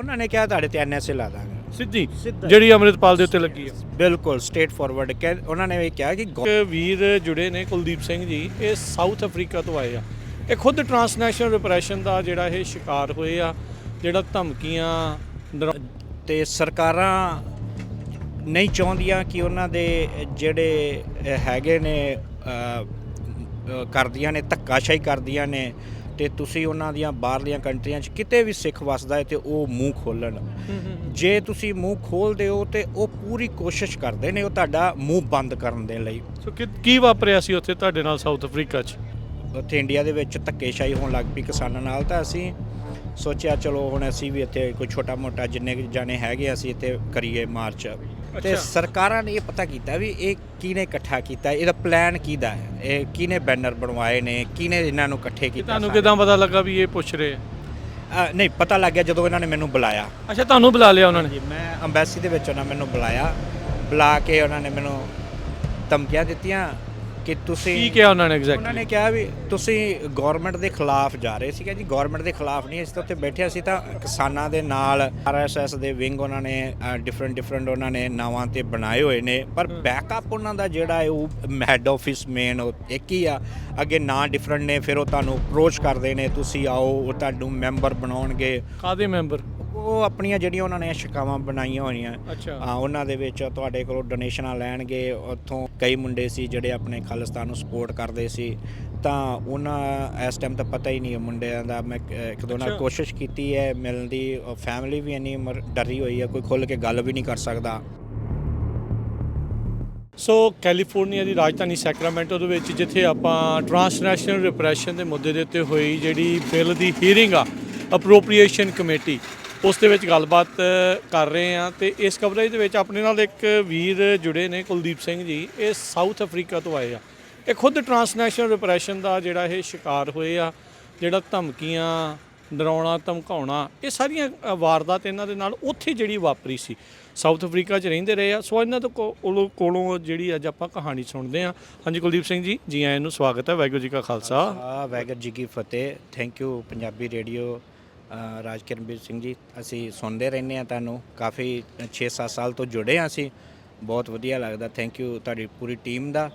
ਉਹਨਾਂ ਨੇ ਕਿਹਾ ਤੁਹਾਡੇ ਤੇ NSA ਲਾ ਦਾਂਗੇ ਸਿੱਧੀ ਜਿਹੜੀ ਅੰਮ੍ਰਿਤਪਾਲ ਦੇ ਉੱਤੇ ਲੱਗੀ ਹੈ। ਬਿਲਕੁਲ ਸਟੇਟ ਫਾਰਵਰਡ ਕਿ ਉਹਨਾਂ ਨੇ ਇਹ ਕਿਹਾ ਕਿ ਇੱਕ ਵੀਰ ਜੁੜੇ ਨੇ ਕੁਲਦੀਪ ਸਿੰਘ ਜੀ, ਇਹ ਸਾਊਥ ਅਫਰੀਕਾ ਤੋਂ ਆਏ ਆ। ਇਹ ਖੁਦ ਟਰਾਂਸਨੈਸ਼ਨਲ ਰਿਪਰੈਸ਼ਨ ਦਾ ਜਿਹੜਾ ਇਹ ਸ਼ਿਕਾਰ ਹੋਏ ਆ, ਜਿਹੜਾ ਧਮਕੀਆਂ ਤੇ ਸਰਕਾਰਾਂ ਨਹੀਂ ਚਾਹੁੰਦੀਆਂ ਕਿ ਉਹਨਾਂ ਦੇ ਜਿਹੜੇ ਹੈਗੇ ਨੇ ਕਰਦੀਆਂ ਨੇ, ਧੱਕਾਸ਼ਾਹੀ ਕਰਦੀਆਂ ਨੇ, ਤੇ ਤੁਸੀਂ ਉਹਨਾਂ ਦੀਆਂ ਬਾਹਰਲੀਆਂ ਕੰਟਰੀਆਂ 'ਚ ਕਿਤੇ ਵੀ ਸਿੱਖ ਵੱਸਦਾ ਹੈ ਤੇ ਉਹ ਮੂੰਹ ਖੋਲ੍ਹਣ। ਜੇ ਤੁਸੀਂ ਮੂੰਹ ਖੋਲ੍ਹਦੇ ਹੋ ਤੇ ਉਹ ਪੂਰੀ ਕੋਸ਼ਿਸ਼ ਕਰਦੇ ਨੇ ਉਹ ਤੁਹਾਡਾ ਮੂੰਹ ਬੰਦ ਕਰਨ ਦੇ ਲਈ। ਸੋ ਕੀ ਵਾਪਰਿਆ ਸੀ ਉੱਥੇ ਤੁਹਾਡੇ ਨਾਲ ਸਾਊਥ ਅਫਰੀਕਾ 'ਚ? ਉੱਥੇ ਇੰਡੀਆ ਦੇ ਵਿੱਚ ਧੱਕੇਸ਼ਾਹੀ ਹੋਣ ਲੱਗ ਪਈ ਕਿਸਾਨਾਂ ਨਾਲ, ਤਾਂ ਅਸੀਂ ਸੋਚਿਆ ਚਲੋ ਹੁਣ ਅਸੀਂ ਵੀ ਇੱਥੇ ਕੋਈ ਛੋਟਾ ਮੋਟਾ ਜਿੰਨੇ ਜਾਣੇ ਹੈਗੇ ਅਸੀਂ ਇੱਥੇ ਕਰੀਏ ਮਾਰਚ। ਤੇ ਸਰਕਾਰਾਂ ਨੇ ਇਹ ਪਤਾ ਕੀਤਾ ਵੀ ਇਹ ਕਿਹਨੇ ਇਕੱਠਾ ਕੀਤਾ, ਇਹਦਾ ਪਲਾਨ ਕਿਹਦਾ ਹੈ, ਇਹ ਕਿਹਨੇ ਬੈਨਰ ਬਣਵਾਏ ਨੇ, ਕਿਹਨੇ ਇਹਨਾਂ ਨੂੰ ਇਕੱਠੇ ਕੀਤਾ। ਤੁਹਾਨੂੰ ਕਿਦਾਂ ਪਤਾ ਲੱਗਾ ਵੀ ਇਹ ਪੁੱਛ ਰਹੇ ਆ? ਨਹੀਂ ਪਤਾ ਲੱਗ ਗਿਆ ਜਦੋਂ ਇਹਨਾਂ ਨੇ ਮੈਨੂੰ ਬੁਲਾਇਆ। ਅੱਛਾ, ਤੁਹਾਨੂੰ ਬੁਲਾ ਲਿਆ ਉਹਨਾਂ ਨੇ? ਜੀ, ਮੈਂ ਅੰਬੈਸੀ ਦੇ ਵਿੱਚ ਉਹਨਾਂ ਮੈਨੂੰ ਬੁਲਾ ਕੇ ਉਹਨਾਂ ਨੇ ਮੈਨੂੰ ਧਮਕੀਆਂ ਦਿੱਤੀਆਂ ਕਿ ਤੁਸੀਂ ਕੀ ਕਿਹਾ ਉਹਨਾਂ ਨੇ ਐਗਜ਼ੈਕਟਲੀ? ਉਹਨਾਂ ਨੇ ਕਿਹਾ ਵੀ ਤੁਸੀਂ ਗਵਰਨਮੈਂਟ ਦੇ ਖਿਲਾਫ ਜਾ ਰਹੇ ਸੀਗੇ। ਜੀ ਗਵਰਨਮੈਂਟ ਦੇ ਖਿਲਾਫ ਨਹੀਂ, ਅਸੀਂ ਤਾਂ ਉੱਥੇ ਬੈਠੇ ਸੀ ਤਾਂ ਕਿਸਾਨਾਂ ਦੇ ਨਾਲ RSS ਦੇ ਵਿੰਗ ਉਹਨਾਂ ਨੇ ਡਿਫਰੈਂਟ ਉਹਨਾਂ ਨੇ ਨਾਵਾਂ ਤੇ ਬਣਾਏ ਹੋਏ ਨੇ, ਪਰ ਬੈਕਅਪ ਉਹਨਾਂ ਦਾ ਜਿਹੜਾ ਹੈ ਉਹ ਹੈੱਡ ਆਫਿਸ ਮੇਨ ਇੱਕ ਹੀ ਆ, ਅੱਗੇ ਨਾਂ ਡਿਫਰੈਂਟ ਨੇ। ਫਿਰ ਉਹ ਤੁਹਾਨੂੰ ਅਪਰੋਚ ਕਰਦੇ ਨੇ, ਤੁਸੀਂ ਆਓ, ਉਹ ਤੁਹਾਨੂੰ ਮੈਂਬਰ ਬਣਾਉਣਗੇ। ਕਾਹਦੇ ਮੈਂਬਰ? ਉਹ ਆਪਣੀਆਂ ਜਿਹੜੀਆਂ ਉਹਨਾਂ ਨੇ ਸ਼ਿਕਾਵਾਂ ਬਣਾਈਆਂ ਹੋਈਆਂ, ਅੱਛਾ, ਉਹਨਾਂ ਦੇ ਵਿੱਚ ਤੁਹਾਡੇ ਕੋਲੋਂ ਡੋਨੇਸ਼ਨਾਂ ਲੈਣਗੇ। ਉੱਥੋਂ ਕਈ ਮੁੰਡੇ ਸੀ ਜਿਹੜੇ ਆਪਣੇ ਖਾਲਿਸਤਾਨ ਨੂੰ ਸਪੋਰਟ ਕਰਦੇ ਸੀ, ਤਾਂ ਉਹਨਾਂ ਇਸ ਟਾਈਮ ਤਾਂ ਪਤਾ ਹੀ ਨਹੀਂ ਮੁੰਡਿਆਂ ਦਾ। ਮੈਂ ਇੱਕ ਦੋ ਨਾਲ ਕੋਸ਼ਿਸ਼ ਕੀਤੀ ਹੈ ਮਿਲਣ ਦੀ, ਫੈਮਿਲੀ ਵੀ ਇੰਨੀ ਡਰੀ ਹੋਈ ਹੈ, ਕੋਈ ਖੁੱਲ੍ਹ ਕੇ ਗੱਲ ਵੀ ਨਹੀਂ ਕਰ ਸਕਦਾ। ਸੋ ਕੈਲੀਫੋਰਨੀਆ ਦੀ ਰਾਜਧਾਨੀ ਸੈਕਰਾਮੈਂਟੋ ਦੇ ਵਿੱਚ ਜਿੱਥੇ ਆਪਾਂ ਟਰਾਂਸਨੈਸ਼ਨਲ ਰਿਪਰੈਸ਼ਨ ਦੇ ਮੁੱਦੇ ਦੇ ਉੱਤੇ ਹੋਈ ਜਿਹੜੀ ਬਿੱਲ ਦੀ ਹੀਅਰਿੰਗ ਆ ਅਪਰੋਪਰੀਏਸ਼ਨ ਕਮੇਟੀ, ਉਸ ਦੇ ਵਿੱਚ ਗੱਲਬਾਤ ਕਰ ਰਹੇ ਹਾਂ। ਤੇ ਇਸ ਕਵਰੇਜ ਦੇ ਵਿੱਚ ਆਪਣੇ ਨਾਲ ਇੱਕ ਵੀਰ ਜੁੜੇ ਨੇ ਕੁਲਦੀਪ ਸਿੰਘ ਜੀ, ਇਹ ਸਾਊਥ ਅਫਰੀਕਾ ਤੋਂ ਆਏ ਆ। ਇਹ ਖੁਦ ਟਰਾਂਸਨੈਸ਼ਨਲ ਰਿਪਰੈਸ਼ਨ ਦਾ ਜਿਹੜਾ ਇਹ ਸ਼ਿਕਾਰ ਹੋਏ ਆ, ਜਿਹੜਾ ਧਮਕੀਆਂ, ਡਰਾਉਣਾ ਧਮਕਾਉਣਾ, ਇਹ ਸਾਰੀਆਂ ਵਾਰਦਾਤ ਇਹਨਾਂ ਦੇ ਨਾਲ ਉੱਥੇ ਜਿਹੜੀ ਵਾਪਰੀ ਸੀ। ਸਾਊਥ ਅਫਰੀਕਾ 'ਚ ਰਹਿੰਦੇ ਰਹੇ ਆ। ਸੋ ਇਹਨਾਂ ਤੋਂ ਕੋਲੋਂ ਜਿਹੜੀ ਅੱਜ ਆਪਾਂ ਕਹਾਣੀ ਸੁਣਦੇ ਹਾਂ। ਹਾਂਜੀ ਕੁਲਦੀਪ ਸਿੰਘ ਜੀ, ਜੀ ਆਇਆਂ ਨੂੰ ਸਵਾਗਤ ਹੈ। ਵਾਹਿਗੁਰੂ ਜੀ ਕਾ ਖਾਲਸਾ, ਵਾਹਿਗੁਰੂ ਜੀ ਕੀ ਫਤਿਹ। Thank you Punjabi radio Rajkiranveer Singh ji. ਅਸੀਂ ਸੁਣਦੇ ਰਹਿੰਦੇ ਹਾਂ ਤੁਹਾਨੂੰ, ਕਾਫੀ 6-7 ਸਾਲ ਤੋਂ ਜੁੜੇ ਹਾਂ ਅਸੀਂ, ਬਹੁਤ ਵਧੀਆ ਲੱਗਦਾ। ਥੈਂਕ ਯੂ ਤੁਹਾਡੀ ਪੂਰੀ ਟੀਮ ਦਾ।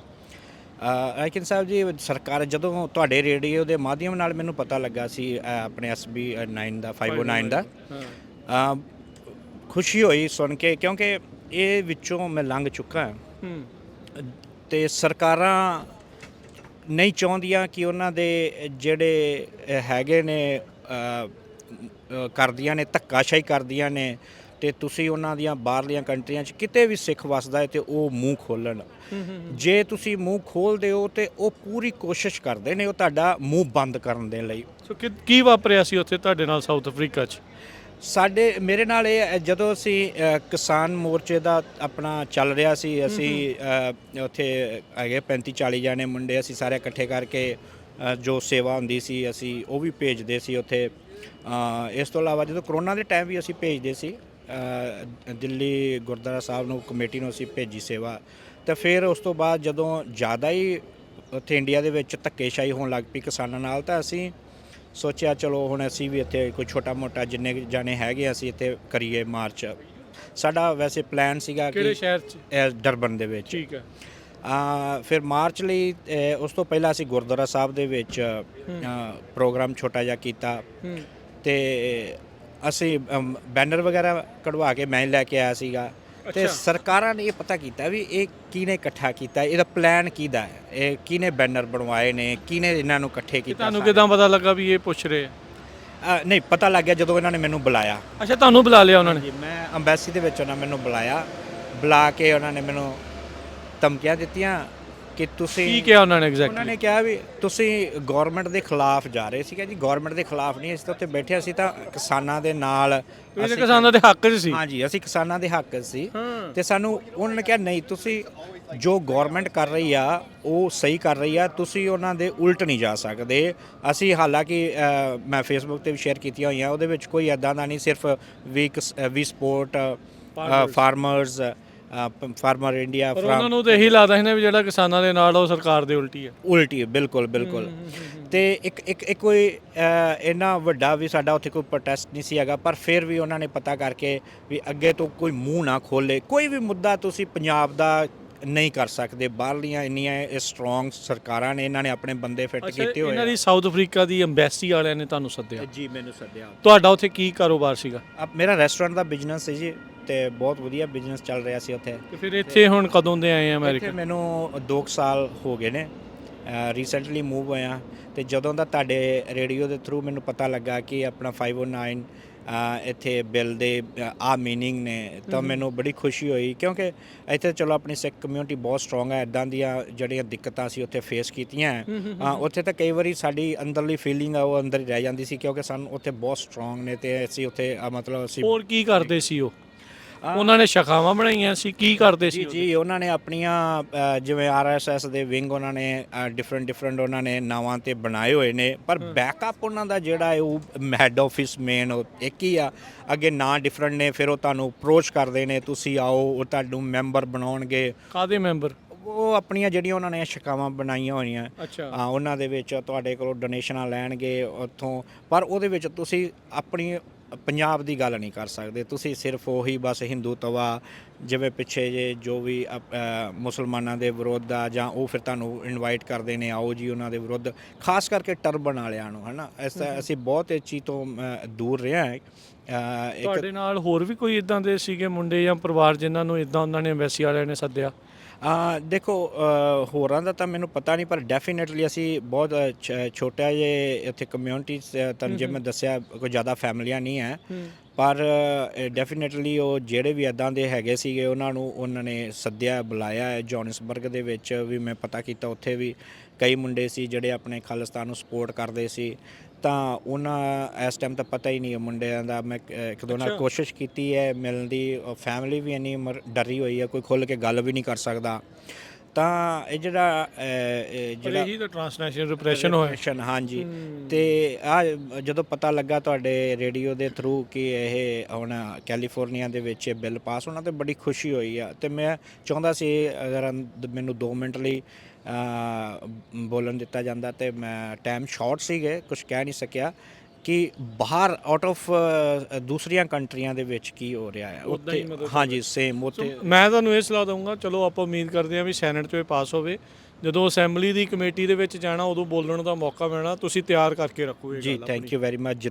ਰਾਜਕਿਰਨ ਸਾਹਿਬ ਜੀ, ਸਰਕਾਰ ਜਦੋਂ ਤੁਹਾਡੇ ਰੇਡੀਓ ਦੇ ਮਾਧਿਅਮ ਨਾਲ ਮੈਨੂੰ ਪਤਾ ਲੱਗਾ ਸੀ ਆਪਣੇ SB 9 ਦਾ 509 ਦਾ, ਖੁਸ਼ੀ ਹੋਈ ਸੁਣ ਕੇ, ਕਿਉਂਕਿ ਇਹ ਵਿੱਚੋਂ ਮੈਂ ਲੰਘ ਚੁੱਕਾ ਹਾਂ। ਤੇ ਸਰਕਾਰਾਂ ਨਹੀਂ ਚਾਹੁੰਦੀਆਂ ਕਿ ਉਹਨਾਂ ਦੇ ਜਿਹੜੇ ਹੈਗੇ ਨੇ ਕਰਦੀਆਂ ਨੇ, ਧੱਕਾਸ਼ਾਹੀ ਕਰਦੀਆਂ ਨੇ, ਤੇ ਤੁਸੀਂ ਉਹਨਾਂ ਦੀਆਂ ਬਾਹਰਲੀਆਂ ਕੰਟਰੀਆਂ 'ਚ ਕਿਤੇ ਵੀ ਸਿੱਖ ਵੱਸਦਾ ਹੈ ਤੇ ਉਹ ਮੂੰਹ ਖੋਲ੍ਹਣ। ਜੇ ਤੁਸੀਂ ਮੂੰਹ ਖੋਲ੍ਹਦੇ ਹੋ ਤੇ ਉਹ ਪੂਰੀ ਕੋਸ਼ਿਸ਼ ਕਰਦੇ ਨੇ ਉਹ ਤੁਹਾਡਾ ਮੂੰਹ ਬੰਦ ਕਰਨ ਦੇ ਲਈ। ਸੋ ਕੀ ਵਾਪਰਿਆ ਸੀ ਉੱਥੇ ਤੁਹਾਡੇ ਨਾਲ ਸਾਊਥ ਅਫਰੀਕਾ 'ਚ? ਮੇਰੇ ਨਾਲ ਇਹ ਜਦੋਂ ਅਸੀਂ ਕਿਸਾਨ ਮੋਰਚੇ ਦਾ ਆਪਣਾ ਚੱਲ ਰਿਹਾ ਸੀ, ਅਸੀਂ ਉੱਥੇ ਹੈਗੇ 35-40 ਜਾਣੇ ਮੁੰਡੇ, ਅਸੀਂ ਸਾਰੇ ਇਕੱਠੇ ਕਰਕੇ ਜੋ ਸੇਵਾ ਹੁੰਦੀ ਸੀ ਅਸੀਂ ਉਹ ਵੀ ਭੇਜਦੇ ਸੀ ਉੱਥੇ। ਇਸ ਤੋਂ ਇਲਾਵਾ ਜਦੋਂ ਕਰੋਨਾ ਦੇ ਟਾਈਮ ਵੀ ਅਸੀਂ ਭੇਜਦੇ ਸੀ ਦਿੱਲੀ ਗੁਰਦੁਆਰਾ ਸਾਹਿਬ ਨੂੰ, ਕਮੇਟੀ ਨੂੰ ਅਸੀਂ ਭੇਜੀ ਸੇਵਾ। ਤਾਂ ਫਿਰ ਉਸ ਤੋਂ ਬਾਅਦ ਜਦੋਂ ਜ਼ਿਆਦਾ ਹੀ ਉੱਥੇ ਇੰਡੀਆ ਦੇ ਵਿੱਚ ਧੱਕੇਸ਼ਾਹੀ ਹੋਣ ਲੱਗ ਪਈ ਕਿਸਾਨਾਂ ਨਾਲ, ਤਾਂ ਅਸੀਂ ਸੋਚਿਆ ਚਲੋ ਹੁਣ ਅਸੀਂ ਵੀ ਇੱਥੇ ਕੋਈ ਛੋਟਾ ਮੋਟਾ ਜਿੰਨੇ ਜਾਣੇ ਹੈਗੇ ਅਸੀਂ ਇੱਥੇ ਕਰੀਏ ਮਾਰਚ। ਸਾਡਾ ਵੈਸੇ ਪਲਾਨ ਸੀਗਾ ਕਿ ਕਿਹੜੇ ਸ਼ਹਿਰ 'ਚ? ਡਰਬਨ ਦੇ ਵਿੱਚ। ਠੀਕ ਹੈ। ਫਿਰ ਮਾਰਚ ਲਈ ਉਸ ਤੋਂ ਪਹਿਲਾਂ ਅਸੀਂ ਗੁਰਦੁਆਰਾ ਸਾਹਿਬ ਦੇ ਵਿੱਚ ਪ੍ਰੋਗਰਾਮ ਛੋਟਾ ਜਿਹਾ ਕੀਤਾ, ਤੇ ਅਸੀਂ ਬੈਨਰ ਵਗੈਰਾ ਕਢਵਾ ਕੇ ਮੈਂ ਲੈ ਕੇ ਆਇਆ ਸੀਗਾ। ਤੇ ਸਰਕਾਰਾਂ ਨੇ ਇਹ ਪਤਾ ਕੀਤਾ ਵੀ ਇਹ ਕਿਹਨੇ ਇਕੱਠਾ ਕੀਤਾ, ਇਹਦਾ ਪਲਾਨ ਕਿਹਦਾ ਹੈ, ਇਹ ਕਿਹਨੇ ਬੈਨਰ ਬਣਵਾਏ ਨੇ, ਕਿਹਨੇ ਇਹਨਾਂ ਨੂੰ ਇਕੱਠੇ ਕੀਤਾ। ਤੁਹਾਨੂੰ ਕਿਦਾਂ ਪਤਾ ਲੱਗਾ ਵੀ ਇਹ ਪੁੱਛ ਰਹੇ ਆ? ਨਹੀਂ ਪਤਾ ਲੱਗ ਗਿਆ ਜਦੋਂ ਇਹਨਾਂ ਨੇ ਮੈਨੂੰ ਬੁਲਾਇਆ। ਅੱਛਾ, ਤੁਹਾਨੂੰ ਬੁਲਾ ਲਿਆ ਉਹਨਾਂ ਨੇ? ਜੀ, ਮੈਂ ਅੰਬੈਸੀ ਦੇ ਵਿੱਚ ਉਹਨਾਂ ਮੈਨੂੰ ਬੁਲਾ ਕੇ ਉਹਨਾਂ ਨੇ ਮੈਨੂੰ ਧਮਕੀਆਂ ਦਿੱਤੀਆਂ ਕਿ ਤੁਸੀਂ ਕੀ ਕਿਹਾ ਉਹਨਾਂ ਨੇ ਐਗਜ਼ੈਕਟਲੀ? ਉਹਨਾਂ ਨੇ ਕਿਹਾ ਵੀ ਤੁਸੀਂ ਗਵਰਨਮੈਂਟ ਦੇ ਖਿਲਾਫ ਜਾ ਰਹੇ ਸੀਗੇ। ਜੀ ਗਵਰਨਮੈਂਟ ਦੇ ਖਿਲਾਫ ਨਹੀਂ, ਅਸੀਂ ਤਾਂ ਉੱਥੇ ਬੈਠੇ ਸੀ ਤਾਂ ਕਿਸਾਨਾਂ ਦੇ ਨਾਲ। ਤੁਸੀਂ ਕਿਸਾਨਾਂ ਦੇ ਹੱਕ 'ਚ ਸੀ? ਹਾਂਜੀ, ਅਸੀਂ ਕਿਸਾਨਾਂ ਦੇ ਹੱਕ ਸੀ। ਤੇ ਸਾਨੂੰ ਉਹਨਾਂ ਨੇ ਕਿਹਾ ਨਹੀਂ, ਤੁਸੀਂ ਜੋ ਗਵਰਨਮੈਂਟ ਕਰ ਰਹੀ ਆ ਉਹ ਸਹੀ ਕਰ ਰਹੀ ਆ, ਤੁਸੀਂ ਉਹਨਾਂ ਦੇ ਉਲਟ ਨਹੀਂ ਜਾ ਸਕਦੇ। ਅਸੀਂ ਹਾਲਾਂਕਿ ਮੈਂ ਫੇਸਬੁੱਕ 'ਤੇ ਵੀ ਸ਼ੇਅਰ ਕੀਤੀਆਂ ਹੋਈਆਂ, ਉਹਦੇ ਵਿੱਚ ਕੋਈ ਇੱਦਾਂ ਦਾ ਨਹੀਂ, ਸਿਰਫ ਵੀ ਸਪੋਰਟ ਫਾਰਮਰਸ, ਫਾਰਮਰ ਇੰਡੀਆ। ਪਰ ਉਹਨਾਂ ਨੂੰ ਤਾਂ ਇਹੀ ਲੱਗਦਾ ਸੀ ਨਾ ਵੀ ਜਿਹੜਾ ਕਿਸਾਨਾਂ ਦੇ ਨਾਲ ਉਹ ਸਰਕਾਰ ਦੇ ਉਲਟੀ ਹੈ। ਉਲਟੀ, ਬਿਲਕੁਲ। ਤੇ ਇੱਕ ਕੋਈ ਇੰਨਾ ਵੱਡਾ ਵੀ ਸਾਡਾ ਉੱਥੇ ਕੋਈ ਪ੍ਰੋਟੈਸਟ ਨਹੀਂ ਸੀ ਹੈਗਾ, ਪਰ ਫਿਰ ਵੀ ਉਹਨਾਂ ਨੇ ਪਤਾ ਕਰਕੇ ਵੀ ਅੱਗੇ ਤੋਂ ਕੋਈ ਮੂੰਹ ਨਾ ਖੋਲੇ। ਕੋਈ ਵੀ ਮੁੱਦਾ ਤੁਸੀਂ ਪੰਜਾਬ ਦਾ ਨਹੀਂ ਕਰ ਸਕਦੇ, ਬਾਹਰਲੀਆਂ ਇੰਨੀਆਂ ਸਟਰੋਂਗ ਸਰਕਾਰਾਂ ਨੇ, ਇਹਨਾਂ ਨੇ ਆਪਣੇ ਬੰਦੇ ਫਿੱਟ ਕੀਤੇ ਹੋਏ ਇਹਨਾਂ ਦੀ ਸਾਊਥ ਅਫਰੀਕਾ ਦੀ ਐਮਬੈਸੀ ਵਾਲਿਆਂ ਨੇ ਤੁਹਾਨੂੰ ਸੱਦਿਆ? ਜੀ, ਮੈਨੂੰ ਸੱਦਿਆ। ਤੁਹਾਡਾ ਉੱਥੇ ਕੀ ਕਾਰੋਬਾਰ ਸੀਗਾ? ਮੇਰਾ ਰੈਸਟੋਰੈਂਟ ਦਾ ਬਿਜ਼ਨਸ ਹੈ ਜੀ, ਤੇ ਬਹੁਤ ਵਧੀਆ ਬਿਜ਼ਨਸ ਚੱਲ ਰਿਹਾ ਸੀ ਉੱਥੇ। ਤੇ ਫਿਰ ਇੱਥੇ ਹੁਣ ਕਦੋਂ ਦੇ ਆਏ ਆ ਅਮਰੀਕਾ? ਇੱਥੇ ਮੈਨੂੰ 2 ਸਾਲ ਹੋ ਗਏ ਨੇ, ਰੀਸੈਂਟਲੀ ਮੂਵ ਹੋਇਆ। ਤੇ ਜਦੋਂ ਦਾ ਤੁਹਾਡੇ ਰੇਡੀਓ ਦੇ ਥਰੂ ਮੈਨੂੰ ਪਤਾ ਲੱਗਾ ਕਿ ਆਪਣਾ 509 ਇੱਥੇ ਬਿੱਲ ਦੇ ਆ ਮੀਨਿੰਗ ਨੇ, ਤਾਂ ਮੈਨੂੰ ਬੜੀ ਖੁਸ਼ੀ ਹੋਈ, ਕਿਉਂਕਿ ਇੱਥੇ ਚਲੋ ਆਪਣੀ ਸਿੱਖ ਕਮਿਊਨਿਟੀ ਬਹੁਤ ਸਟਰੋਂਗ ਹੈ। ਇੱਦਾਂ ਦੀਆਂ ਜਿਹੜੀਆਂ ਦਿੱਕਤਾਂ ਸੀ ਉੱਥੇ ਫੇਸ ਕੀਤੀਆਂ, ਉੱਥੇ ਤਾਂ ਕਈ ਵਾਰੀ ਸਾਡੀ ਅੰਦਰਲੀ ਫੀਲਿੰਗ ਆ ਉਹ ਅੰਦਰ ਹੀ ਰਹਿ ਜਾਂਦੀ ਸੀ, ਕਿਉਂਕਿ ਸਾਨੂੰ ਉੱਥੇ ਬਹੁਤ ਸਟਰੋਂਗ ਨੇ ਤੇ ਅਸੀਂ ਉੱਥੇ ਮਤਲਬ ਅਸੀਂ ਹੋਰ ਕੀ ਕਰਦੇ ਸੀ ਉਹ? ਉਹਨਾਂ ਨੇ ਸ਼ਾਖਾਵਾਂ ਬਣਾਈਆਂ ਸੀ, ਕੀ ਕਰਦੇ ਸੀ? ਜੀ ਉਹਨਾਂ ਨੇ ਆਪਣੀਆਂ ਜਿਵੇਂ RSS ਦੇ ਵਿੰਗ ਉਹਨਾਂ ਨੇ ਡਿਫਰੈਂਟ ਉਹਨਾਂ ਨੇ ਨਾਵਾਂ ਤੇ ਬਣਾਏ ਹੋਏ ਨੇ, ਪਰ ਬੈਕਅਪ ਉਹਨਾਂ ਦਾ ਜਿਹੜਾ ਹੈ ਉਹ ਹੈੱਡ ਆਫਿਸ ਮੇਨ ਇੱਕ ਹੀ ਆ। ਅੱਗੇ ਨਾਂ ਡਿਫਰੈਂਟ ਨੇ, ਫਿਰ ਉਹ ਤੁਹਾਨੂੰ ਅਪਰੋਚ ਕਰਦੇ ਨੇ, ਤੁਸੀਂ ਆਓ, ਉਹ ਤੁਹਾਨੂੰ ਮੈਂਬਰ ਬਣਾਉਣਗੇ। ਕਾਹਦੇ ਮੈਂਬਰ? ਉਹ ਆਪਣੀਆਂ ਜਿਹੜੀਆਂ ਉਹਨਾਂ ਨੇ ਸ਼ਿਕਾਵਾਂ ਬਣਾਈਆਂ ਹੋਈਆਂ, ਅੱਛਾ, ਉਹਨਾਂ ਦੇ ਵਿੱਚ ਤੁਹਾਡੇ ਕੋਲੋਂ ਡੋਨੇਸ਼ਨਾਂ ਲੈਣਗੇ ਉੱਥੋਂ, ਪਰ ਉਹਦੇ ਵਿੱਚ ਤੁਸੀਂ ਆਪਣੀ ਪੰਜਾਬ ਦੀ ਗੱਲ ਨਹੀਂ ਕਰ ਸਕਦੇ। ਤੁਸੀਂ ਸਿਰਫ ਉਹੀ ਬਸ ਹਿੰਦੂਤਵਾ, ਜਿਵੇਂ ਪਿੱਛੇ ਜੇ ਜੋ ਵੀ ਮੁਸਲਮਾਨਾਂ ਦੇ ਵਿਰੁੱਧ ਆ, ਜਾਂ ਉਹ ਫਿਰ ਤੁਹਾਨੂੰ ਇਨਵਾਈਟ ਕਰਦੇ ਨੇ, ਆਓ ਜੀ ਉਹਨਾਂ ਦੇ ਵਿਰੁੱਧ, ਖਾਸ ਕਰਕੇ ਟਰਬਨ ਵਾਲਿਆਂ ਨੂੰ, ਹੈ ਨਾ। ਅਸੀਂ ਬਹੁਤ ਇਹ ਚੀਜ਼ ਤੋਂ ਦੂਰ ਰਹੇ ਹਾਂ। ਤੁਹਾਡੇ ਨਾਲ ਹੋਰ ਵੀ ਕੋਈ ਇਦਾਂ ਦੇ ਸੀਗੇ ਮੁੰਡੇ ਜਾਂ ਪਰਿਵਾਰ ਜਿਨ੍ਹਾਂ ਨੂੰ ਇਦਾਂ ਉਹਨਾਂ ਨੇ ਐਮਬੈਸੀ ਵਾਲਿਆਂ ਨੇ ਸੱਦਿਆ? ਦੇਖੋ, ਹੋਰਾਂ ਦਾ ਤਾਂ ਮੈਨੂੰ ਪਤਾ ਨਹੀਂ, ਪਰ ਡੈਫੀਨੇਟਲੀ ਅਸੀਂ ਬਹੁਤ ਛੋਟਾ ਜਿਹੇ ਇੱਥੇ ਕਮਿਊਨਿਟੀ, ਤੁਹਾਨੂੰ ਜਿਵੇਂ ਮੈਂ ਦੱਸਿਆ ਕੋਈ ਜ਼ਿਆਦਾ ਫੈਮਲੀਆਂ ਨਹੀਂ ਹੈ, ਪਰ ਡੈਫੀਨੇਟਲੀ ਉਹ ਜਿਹੜੇ ਵੀ ਇੱਦਾਂ ਦੇ ਹੈਗੇ ਸੀਗੇ ਉਹਨਾਂ ਨੇ ਸੱਦਿਆ, ਬੁਲਾਇਆ ਹੈ। ਜੋਨਸਬਰਗ ਦੇ ਵਿੱਚ ਵੀ ਮੈਂ ਪਤਾ ਕੀਤਾ, ਉੱਥੇ ਵੀ ਕਈ ਮੁੰਡੇ ਸੀ ਜਿਹੜੇ ਆਪਣੇ ਖਾਲਿਸਤਾਨ ਨੂੰ ਸਪੋਰਟ ਕਰਦੇ ਸੀ, ਤਾਂ ਉਹਨਾਂ ਇਸ ਟਾਈਮ ਤਾਂ ਪਤਾ ਹੀ ਨਹੀਂ ਮੁੰਡਿਆਂ ਦਾ। ਮੈਂ ਇੱਕ ਦੋ ਨਾਲ ਕੋਸ਼ਿਸ਼ ਕੀਤੀ ਹੈ ਮਿਲਣ ਦੀ, ਫੈਮਿਲੀ ਵੀ ਇੰਨੀ ਡਰੀ ਹੋਈ ਹੈ, ਕੋਈ ਖੁੱਲ੍ਹ ਕੇ ਗੱਲ ਵੀ ਨਹੀਂ ਕਰ ਸਕਦਾ। ਤਾਂ ਇਹ ਜਿਹੜਾ ਟ੍ਰਾਂਸਨੈਸ਼ਨਲ ਰਿਪਰੈਸ਼ਨ ਹੋਇਆ, ਹਾਂਜੀ। ਤੇ ਜਦੋਂ ਪਤਾ ਲੱਗਾ ਤੁਹਾਡੇ ਰੇਡੀਓ ਦੇ ਥਰੂ ਕਿ ਇਹ ਹੁਣ ਕੈਲੀਫੋਰਨੀਆ ਦੇ ਵਿੱਚ ਬਿੱਲ ਪਾਸ ਹੋਣਾ, ਤੇ ਬੜੀ ਖੁਸ਼ੀ ਹੋਈ ਆ। ਤੇ ਮੈਂ ਚਾਹੁੰਦਾ ਸੀ ਅਗਰ ਮੈਨੂੰ 2 ਮਿੰਟ ਲਈ ਬੋਲਣ ਦਿੱਤਾ ਜਾਂਦਾ, ਤੇ ਮੈਂ ਟਾਈਮ ਸ਼ਾਰਟ ਸੀਗੇ, ਕੁਝ ਕਹਿ ਨਹੀਂ ਸਕਿਆ ਕਿ ਬਾਹਰ ਆਊਟ ਆਫ ਦੂਸਰੀਆਂ ਕੰਟਰੀਆਂ ਦੇ ਵਿੱਚ ਕੀ ਹੋ ਰਿਹਾ ਹੈ ਉੱਥੇ। ਹਾਂਜੀ, ਸੇਮ ਉੱਥੇ। ਮੈਂ ਤੁਹਾਨੂੰ ਇਹ ਸਲਾਹ ਦਊਂਗਾ, ਚਲੋ ਆਪਾਂ ਉਮੀਦ ਕਰਦੇ ਹਾਂ ਵੀ ਸੈਨੇਟ 'ਚੋਂ ਇਹ ਪਾਸ ਹੋਵੇ, ਜਦੋਂ ਅਸੈਂਬਲੀ ਦੀ ਕਮੇਟੀ ਦੇ ਵਿੱਚ ਜਾਣਾ ਉਦੋਂ ਬੋਲਣ ਦਾ ਮੌਕਾ ਮਿਲਣਾ, ਤੁਸੀਂ ਤਿਆਰ ਕਰਕੇ ਰੱਖੋ ਜੀ। Thank you very much.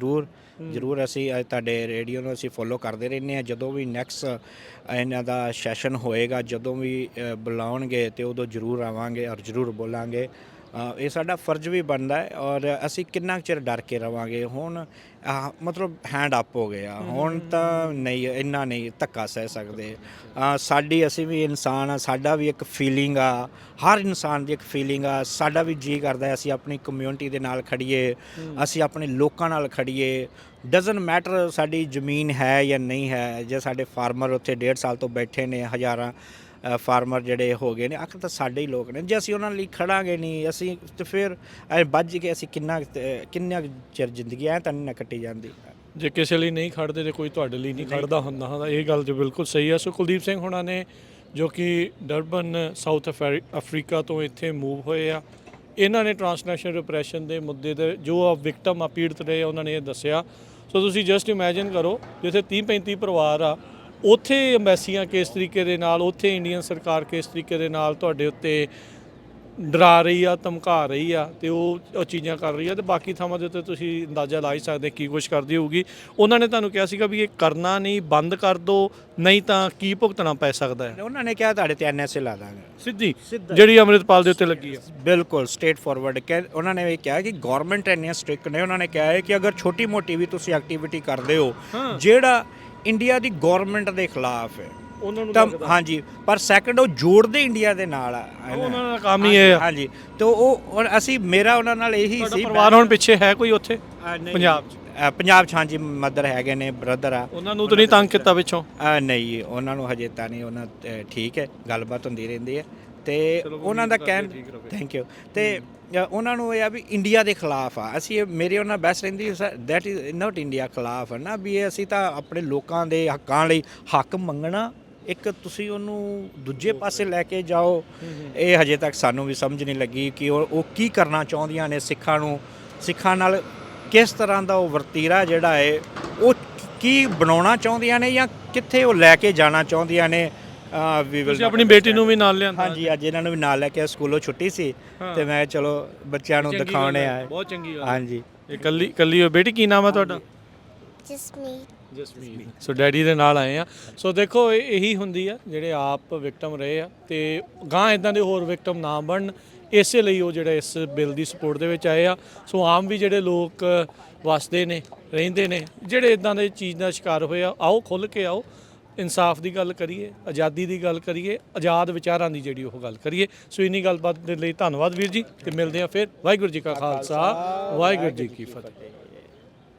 ਜ਼ਰੂਰ ਅਸੀਂ ਤੁਹਾਡੇ ਰੇਡੀਓ ਨੂੰ ਅਸੀਂ ਫੋਲੋ ਕਰਦੇ ਰਹਿੰਦੇ ਹਾਂ। ਜਦੋਂ ਵੀ ਨੈਕਸਟ ਇਹਨਾਂ ਦਾ ਸੈਸ਼ਨ ਹੋਏਗਾ, ਜਦੋਂ ਵੀ ਬੁਲਾਉਣਗੇ, ਤੇ ਉਦੋਂ ਜ਼ਰੂਰ ਆਵਾਂਗੇ ਔਰ ਜ਼ਰੂਰ ਬੋਲਾਂਗੇ। ਇਹ ਸਾਡਾ ਫਰਜ਼ ਵੀ ਬਣਦਾ ਹੈ, ਔਰ ਅਸੀਂ ਕਿੰਨਾ ਚਿਰ ਡਰ ਕੇ ਰਵਾਂਗੇ। ਹੁਣ ਮਤਲਬ ਹੈਂਡ ਅਪ ਹੋ ਗਿਆ, ਹੁਣ ਤਾਂ ਨਹੀਂ, ਇੰਨਾ ਨਹੀਂ ਧੱਕਾ ਸਹਿ ਸਕਦੇ। ਅਸੀਂ ਵੀ ਇਨਸਾਨ ਆ, ਸਾਡਾ ਵੀ ਇੱਕ ਫੀਲਿੰਗ ਆ, ਹਰ ਇਨਸਾਨ ਦੀ ਇੱਕ ਫੀਲਿੰਗ ਆ। ਸਾਡਾ ਵੀ ਜੀ ਕਰਦਾ ਅਸੀਂ ਆਪਣੀ ਕਮਿਊਨਿਟੀ ਦੇ ਨਾਲ ਖੜੀਏ, ਅਸੀਂ ਆਪਣੇ ਲੋਕਾਂ ਨਾਲ ਖੜੀਏ। ਡਜ਼ਨਟ ਮੈਟਰ ਸਾਡੀ ਜ਼ਮੀਨ ਹੈ ਜਾਂ ਨਹੀਂ ਹੈ। ਜੇ ਸਾਡੇ ਫਾਰਮਰ ਉੱਥੇ 1.5 ਸਾਲ ਤੋਂ ਬੈਠੇ ਨੇ, ਹਜ਼ਾਰਾਂ ਫਾਰਮਰ ਜਿਹੜੇ ਹੋ ਗਏ ਨੇ, ਆਖਰ ਤਾਂ ਸਾਡੇ ਹੀ ਲੋਕ ਨੇ। ਜੇ ਅਸੀਂ ਉਹਨਾਂ ਲਈ ਖੜਾਂਗੇ ਨਹੀਂ, ਅਸੀਂ ਤੇ ਫਿਰ ਬੱਝ ਕੇ ਅਸੀਂ ਕਿੰਨਾ ਚਿਰ ਜ਼ਿੰਦਗੀ ਐ ਤਾਂ ਨਹੀਂ ਕੱਟੀ ਜਾਂਦੀ। ਜੇ ਕਿਸੇ ਲਈ ਨਹੀਂ ਖੜਦੇ ਤੇ ਕੋਈ ਤੁਹਾਡੇ ਲਈ ਨਹੀਂ ਖੜਦਾ ਹੁੰਦਾ। ਇਹ ਗੱਲ ਤੇ ਬਿਲਕੁਲ ਸਹੀ ਹੈ। ਸੋ ਕੁਲਦੀਪ ਸਿੰਘ ਹੋਣਾ ਨੇ, ਜੋ ਕਿ ਡਰਬਨ ਸਾਊਥ ਅਫਰੀਕਾ ਤੋਂ ਇੱਥੇ ਮੂਵ ਹੋਏ ਆ, ਇਹਨਾਂ ਨੇ ਟ੍ਰਾਂਸਨੈਸ਼ਨਲ ਰਿਪਰੈਸ਼ਨ ਦੇ ਮੁੱਦੇ ਦੇ ਜੋ ਵਿਕਟਮ ਆ, ਪੀੜਤ ਰਹੇ, ਉਹਨਾਂ ਨੇ ਇਹ ਦੱਸਿਆ। ਸੋ ਤੁਸੀਂ ਜਸਟ ਇਮੈਜਿਨ ਕਰੋ, ਜਿੱਥੇ 30-35 ਪਰਿਵਾਰ ਆ, ਉੱਥੇ ਅੰਬੈਸੀਆਂ ਕਿਸ ਤਰੀਕੇ ਦੇ ਨਾਲ, ਉੱਥੇ ਇੰਡੀਅਨ ਸਰਕਾਰ ਕਿਸ ਤਰੀਕੇ ਦੇ ਨਾਲ ਤੁਹਾਡੇ ਉੱਤੇ ਡਰਾ ਰਹੀ ਆ, ਧਮਕਾ ਰਹੀ ਆ, ਤੇ ਉਹ ਚੀਜ਼ਾਂ ਕਰ ਰਹੀ ਆ। ਤੇ ਬਾਕੀ ਥਾਵਾਂ ਦੇ ਉੱਤੇ ਤੁਸੀਂ ਅੰਦਾਜ਼ਾ ਲਾ ਹੀ ਸਕਦੇ ਕੀ ਕੁਛ ਕਰਦੀ ਹੋਊਗੀ। ਉਹਨਾਂ ਨੇ ਤੁਹਾਨੂੰ ਕਿਹਾ ਸੀਗਾ ਵੀ ਇਹ ਕਰਨਾ ਨਹੀਂ, ਬੰਦ ਕਰ ਦਿਓ, ਨਹੀਂ ਤਾਂ ਕੀ ਭੁਗਤਣਾ ਪੈ ਸਕਦਾ ਹੈ। ਉਹਨਾਂ ਨੇ ਕਿਹਾ ਤੁਹਾਡੇ ਤੇ NSA ਲਾ ਦਾਂਗੇ, ਸਿੱਧੀ, ਜਿਹੜੀ ਅੰਮ੍ਰਿਤਪਾਲ ਦੇ ਉੱਤੇ ਲੱਗੀ ਆ। ਬਿਲਕੁਲ ਸਟੇਟ ਫਾਰਵਰਡ। ਉਹਨਾਂ ਨੇ ਇਹ ਕਿਹਾ ਕਿ ਗਵਰਨਮੈਂਟ ਇੰਨੀਆਂ ਸਟ੍ਰਿਕਟ ਨੇ, ਉਹਨਾਂ ਨੇ ਕਿਹਾ ਹੈ ਕਿ ਅਗਰ ਛੋਟੀ ਮੋਟੀ ਵੀ ਤੁਸੀਂ ਐਕਟੀਵਿਟੀ ਕਰਦੇ ਹੋ ਜਿਹੜਾ ਇੰਡੀਆ ਦੀ ਗਵਰਨਮੈਂਟ ਦੇ ਖਿਲਾਫ ਹੈ, ਤਾਂ ਹਾਂਜੀ, ਪਰ ਸੈਕੰਡ ਉਹ ਜੋੜਦੇ ਇੰਡੀਆ ਦੇ ਨਾਲ ਆ, ਉਹਨਾਂ ਦਾ ਕੰਮ ਹੀ ਇਹ। ਹਾਂਜੀ, ਤੇ ਉਹ ਅਸੀਂ ਮੇਰਾ ਉਹਨਾਂ ਨਾਲ ਇਹੀ ਸੀ। ਪਰਿਵਾਰ ਹੁਣ ਪਿੱਛੇ ਹੈ ਕੋਈ ਉੱਥੇ ਪੰਜਾਬ 'ਚ? ਹਾਂਜੀ, ਮਦਰ ਹੈਗੇ ਨੇ, ਬ੍ਰਦਰ ਆ। ਉਹਨਾਂ ਨੂੰ ਤਾਂ ਨਹੀਂ ਤੰਗ ਕੀਤਾ ਪਿੱਛੋਂ? ਨਹੀਂ, ਉਹਨਾਂ ਨੂੰ ਹਜੇ ਤਾਂ ਨਹੀਂ। ਉਹਨਾਂ ਠੀਕ ਹੈ, ਗੱਲਬਾਤ ਹੁੰਦੀ ਰਹਿੰਦੀ ਹੈ, ਤੇ ਉਹਨਾਂ ਦਾ ਕਹਿਣ, ਥੈਂਕ ਯੂ। ਤੇ ਉਹਨਾਂ ਨੂੰ ਇਹ ਆ ਵੀ ਇੰਡੀਆ ਦੇ ਖਿਲਾਫ ਆ ਅਸੀਂ। ਮੇਰੇ ਉਹਨਾਂ ਬੈਸਟ ਰਹਿੰਦੀ ਦੈਟ ਇਜ਼ ਨਾਟ ਇੰਡੀਆ ਖਿਲਾਫ ਹੈ ਨਾ, ਵੀ ਅਸੀਂ ਤਾਂ ਆਪਣੇ ਲੋਕਾਂ ਦੇ ਹੱਕਾਂ ਲਈ ਹੱਕ ਮੰਗਣਾ ਇੱਕ ਤੁਸੀਂ ਉਹਨੂੰ ਦੂਜੇ ਪਾਸੇ ਲੈ ਕੇ ਜਾਓ, ਇਹ ਹਜੇ ਤੱਕ ਸਾਨੂੰ ਵੀ ਸਮਝ ਨਹੀਂ ਲੱਗੀ ਕਿ ਉਹ ਕੀ ਕਰਨਾ ਚਾਹੁੰਦੀਆਂ ਨੇ ਸਿੱਖਾਂ ਨੂੰ, ਸਿੱਖਾਂ ਨਾਲ ਕਿਸ ਤਰ੍ਹਾਂ ਦਾ ਉਹ ਵਰਤੀਰਾ ਜਿਹੜਾ ਹੈ ਉਹ ਕੀ ਬਣਾਉਣਾ ਚਾਹੁੰਦੀਆਂ ਨੇ ਜਾਂ ਕਿੱਥੇ ਉਹ ਲੈ ਕੇ ਜਾਣਾ ਚਾਹੁੰਦੀਆਂ ਨੇ। ਵੀ ਤੁਸੀਂ ਆਪਣੀ ਬੇਟੀ ਨੂੰ ਵੀ ਨਾਲ ਲਿਆਂਦਾ? ਹਾਂਜੀ, ਅੱਜ ਇਹਨਾਂ ਨੂੰ ਵੀ ਨਾਲ ਲੈ ਕੇ ਸਕੂਲੋਂ ਛੁੱਟੀ ਸੀ ਤੇ ਮੈਂ ਚਲੋ ਬੱਚਿਆਂ ਨੂੰ ਦਿਖਾਉਣੇ ਆਏ। ਬਹੁਤ ਚੰਗੀ ਗੱਲ। ਹਾਂਜੀ, ਇਹ ਕੱਲੀ ਬੇਟੀ, ਕੀ ਨਾਮ ਹੈ ਤੁਹਾਡਾ? ਜਸਮੀਤ। ਸੋ ਡੈਡੀ ਦੇ ਨਾਲ ਆਏ ਆ। ਸੋ ਦੇਖੋ ਇਹੀ ਹੁੰਦੀ ਆ, ਜਿਹੜੇ ਆਪ ਵਿਕਟਮ ਰਹੇ ਆ ਤੇ ਗਾਂ ਇਦਾਂ ਦੇ ਹੋਰ ਵਿਕਟਮ ਨਾ ਬਣਨ, ਇਸੇ ਲਈ ਉਹ ਜਿਹੜੇ ਇਸ ਬਿੱਲ ਦੀ ਸਪੋਰਟ ਦੇ ਵਿੱਚ ਆਏ ਆ। ਸੋ ਆਮ ਵੀ ਜਿਹੜੇ ਲੋਕ ਵਸਦੇ ਨੇ, ਰਹਿੰਦੇ ਨੇ, ਜਿਹੜੇ ਇਦਾਂ ਦੇ ਚੀਜ਼ ਦਾ ਸ਼ਿਕਾਰ ਹੋਏ ਆ, ਆਓ ਖੁੱਲ੍ਹ ਕੇ ਆਓ, ਇਨਸਾਫ ਦੀ ਗੱਲ ਕਰੀਏ, ਆਜ਼ਾਦੀ ਦੀ ਗੱਲ ਕਰੀਏ, ਆਜ਼ਾਦ ਵਿਚਾਰਾਂ ਦੀ ਜਿਹੜੀ ਉਹ ਗੱਲ ਕਰੀਏ। ਸੋ ਇੰਨੀ ਗੱਲਬਾਤ ਦੇ ਲਈ ਧੰਨਵਾਦ ਵੀਰ ਜੀ, ਤੇ ਮਿਲਦੇ ਆ ਫਿਰ। ਵਾਹਿਗੁਰੂ ਜੀ ਕਾ ਖਾਲਸਾ, ਵਾਹਿਗੁਰੂ ਜੀ ਕੀ ਫਤਿਹ।